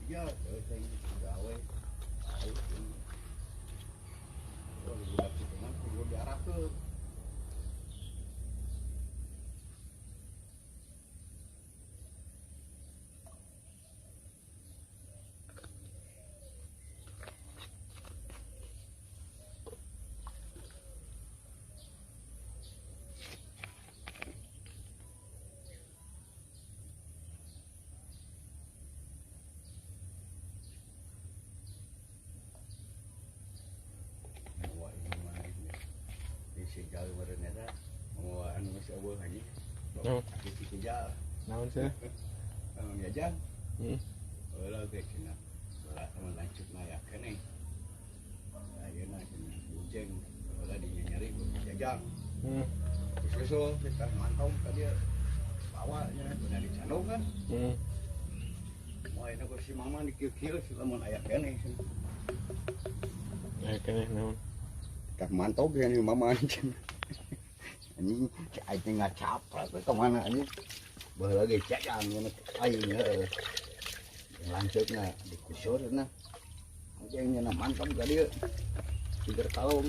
Iya, saya gawe. Budak itu kan kudu diarahkeun. Si jauh mereka mau anu masih awal lagi. Si kerja. Naon sih? Jajan. Kalau ke Cina, kalau teman lanjut naik kan nih. Ayeuna cenah bujeng, kalau di nyari jajan. Susul kita mantau tadi bawanya udah di Cano kan. Mau ini si mama dikil-kil sih lamun aya keneh. Aya keneh naon? Tak mantau dia nih mama anjing. Ini cai nggak capek ke mana ini. Baheula ge jajan ini ayeuna lanjutnya di kusurna. Anjingnya mantap tadi. Tiga tahun.